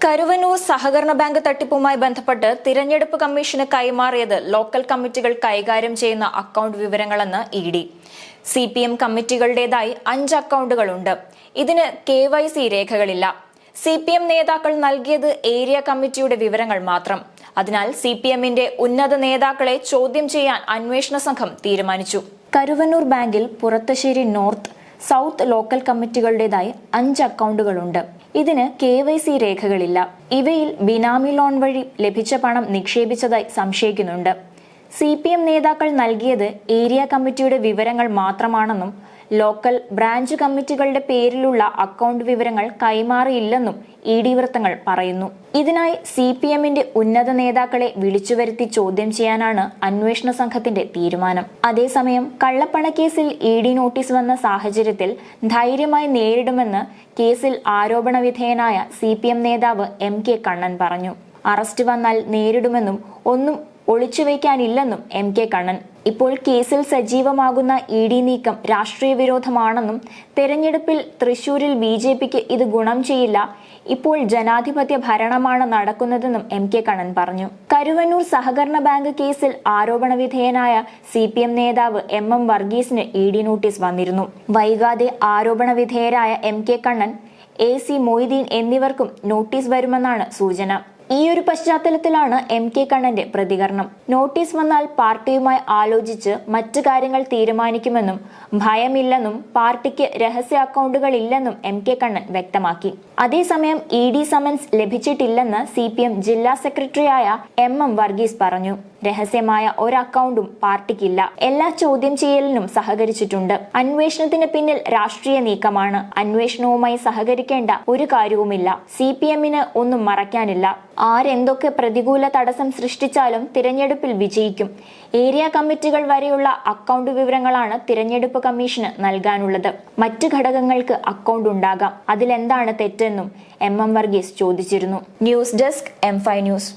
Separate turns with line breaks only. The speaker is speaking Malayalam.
കരുവന്നൂർ സഹകരണ ബാങ്ക് തട്ടിപ്പുമായി ബന്ധപ്പെട്ട് തിരഞ്ഞെടുപ്പ് കമ്മീഷന് കൈമാറിയത് ലോക്കൽ കമ്മിറ്റികൾ കൈകാര്യം ചെയ്യുന്ന അക്കൗണ്ട് വിവരങ്ങളെന്ന് ഇഡി. CPM കമ്മിറ്റികളുടേതായി 5 അക്കൗണ്ടുകളുണ്ട്. ഇതിന് KYC രേഖകളില്ല. CPM നേതാക്കൾ നൽകിയത് ഏരിയ കമ്മിറ്റിയുടെ വിവരങ്ങൾ മാത്രം. അതിനാൽ CPMന്റെ ഉന്നത നേതാക്കളെ ചോദ്യം ചെയ്യാൻ അന്വേഷണ സംഘം തീരുമാനിച്ചു. കരുവന്നൂർ ബാങ്കിൽ പുറത്തശ്ശേരി നോർത്ത്, സൗത്ത് ലോക്കൽ കമ്മിറ്റികളുടേതായി 5 അക്കൗണ്ടുകളുണ്ട്. ഇതിന് KYC രേഖകളില്ല. ഇവയിൽ ബിനാമി ലോൺ വഴി ലഭിച്ച പണം നിക്ഷേപിച്ചതായി സംശയിക്കുന്നുണ്ട്. CPM നേതാക്കൾ നൽകിയത് ഏരിയ കമ്മിറ്റിയുടെ വിവരങ്ങൾ മാത്രമാണെന്നും ലോക്കൽ ബ്രാഞ്ച് കമ്മിറ്റികളുടെ പേരിലുള്ള അക്കൗണ്ട് വിവരങ്ങൾ കൈമാറിയില്ലെന്നും ED വൃത്തങ്ങൾ പറയുന്നു. ഇതിനായി CPMന്റെ ഉന്നത നേതാക്കളെ വിളിച്ചുവരുത്തി ചോദ്യം ചെയ്യാനാണ് അന്വേഷണ സംഘത്തിന്റെ തീരുമാനം. അതേസമയം കള്ളപ്പണക്കേസിൽ ED നോട്ടീസ് വന്ന സാഹചര്യത്തിൽ ധൈര്യമായി നേരിടുമെന്ന് കേസിൽ ആരോപണ വിധേയനായ CPM നേതാവ് MK കണ്ണൻ പറഞ്ഞു. അറസ്റ്റ് വന്നാൽ നേരിടുമെന്നും ഒന്നും ഒളിച്ചുവെക്കാനില്ലെന്നും MK കണ്ണൻ. ഇപ്പോൾ കേസിൽ സജീവമാകുന്ന ED നീക്കം രാഷ്ട്രീയ വിരോധമാണെന്നും തെരഞ്ഞെടുപ്പിൽ തൃശൂരിൽ BJPക്ക് ഇത് ഗുണം ചെയ്യില്ല, ഇപ്പോൾ ജനാധിപത്യ ഭരണമാണ് നടക്കുന്നതെന്നും MK കണ്ണൻ പറഞ്ഞു. കരുവന്നൂർ സഹകരണ ബാങ്ക് കേസിൽ ആരോപണ വിധേയനായ CPM നേതാവ് MM വർഗീസിന് ED നോട്ടീസ് വന്നിരുന്നു. വൈകാതെ ആരോപണ വിധേയരായ MK കണ്ണൻ, AC മൊയ്തീൻ എന്നിവർക്കും നോട്ടീസ് വരുമെന്നാണ് സൂചന. ഈയൊരു പശ്ചാത്തലത്തിലാണ് MK കണ്ണന്റെ പ്രതികരണം. നോട്ടീസ് വന്നാൽ പാർട്ടിയുമായി ആലോചിച്ച് മറ്റു കാര്യങ്ങൾ തീരുമാനിക്കുമെന്നും ഭയമില്ലെന്നും പാർട്ടിക്ക് രഹസ്യ അക്കൗണ്ടുകൾ ഇല്ലെന്നും MK കണ്ണൻ വ്യക്തമാക്കി. അതേസമയം ED സമൻസ് ലഭിച്ചിട്ടില്ലെന്ന് CPM ജില്ലാ സെക്രട്ടറിയായ MM വർഗീസ് പറഞ്ഞു. രഹസ്യമായ ഒരു അക്കൗണ്ടും പാർട്ടിക്കില്ല. എല്ലാ ചോദ്യം ചെയ്യലിനും സഹകരിച്ചിട്ടുണ്ട്. അന്വേഷണത്തിന് പിന്നിൽ രാഷ്ട്രീയ നീക്കമാണ്. അന്വേഷണവുമായി സഹകരിക്കേണ്ട ഒരു കാര്യവുമില്ല. CPMന് ഒന്നും മറയ്ക്കാനില്ല. ആരെന്തൊക്കെ പ്രതികൂല തടസ്സം സൃഷ്ടിച്ചാലും തിരഞ്ഞെടുപ്പിൽ വിജയിക്കും. ഏരിയ കമ്മിറ്റികൾ വരെയുള്ള അക്കൗണ്ട് വിവരങ്ങളാണ് തിരഞ്ഞെടുപ്പ് കമ്മീഷന് നൽകാനുള്ളത്. മറ്റ് ഘടകങ്ങൾക്ക് അക്കൗണ്ട് ഉണ്ടാകാം. അതിലെന്താണ് തെറ്റെന്നും MM വർഗീസ് ചോദിച്ചിരുന്നു. News desk M5 news.